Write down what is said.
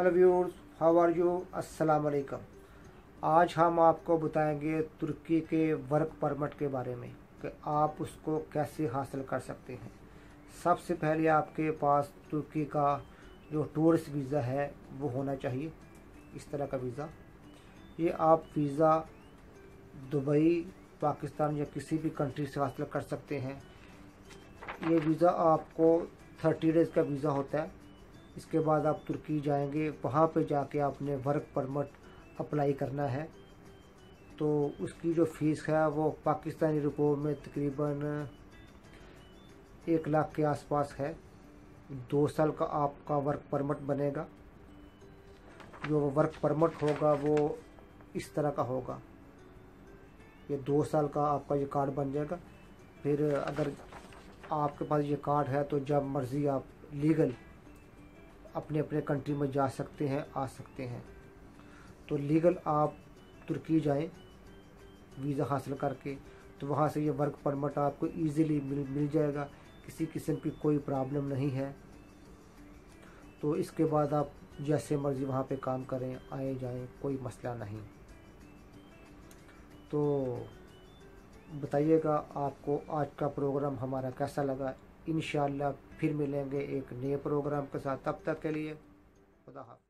Hello viewers, how are you? अस्सलाम वालेकुम। आज हम आपको बताएंगे तुर्की के वर्क परमिट के बारे में कि आप उसको कैसे हासिल कर सकते हैं। सबसे पहले आपके पास तुर्की का जो टूरिस्ट वीज़ा है वो होना चाहिए, इस तरह का वीज़ा। ये आप वीज़ा दुबई, पाकिस्तान या किसी भी कंट्री से हासिल कर सकते हैं। ये वीज़ा आपको 30 डेज़ का वीज़ा होता है। इसके बाद आप तुर्की जाएंगे, वहाँ पे जाके आपने वर्क परमिट अप्लाई करना है। तो उसकी जो फ़ीस है वो पाकिस्तानी रुपयों में तकरीबन 1 लाख के आसपास है। 2 साल का आपका वर्क परमिट बनेगा। जो वर्क परमिट होगा वो इस तरह का होगा। ये 2 साल का आपका ये कार्ड बन जाएगा। फिर अगर आपके पास ये कार्ड है तो जब मर्ज़ी आप लीगल अपने अपने कंट्री में जा सकते हैं, आ सकते हैं। तो लीगल आप तुर्की जाएं वीज़ा हासिल करके, तो वहाँ से ये वर्क परमिट आपको इजीली मिल जाएगा। किसी किस्म की कोई प्रॉब्लम नहीं है। तो इसके बाद आप जैसे मर्ज़ी वहाँ पे काम करें, आए जाएं, कोई मसला नहीं। तो बताइएगा आपको आज का प्रोग्राम हमारा कैसा लगा। इंशाअल्लाह फिर मिलेंगे एक नए प्रोग्राम के साथ। तब तक के लिए खुदा हाफ़िज़।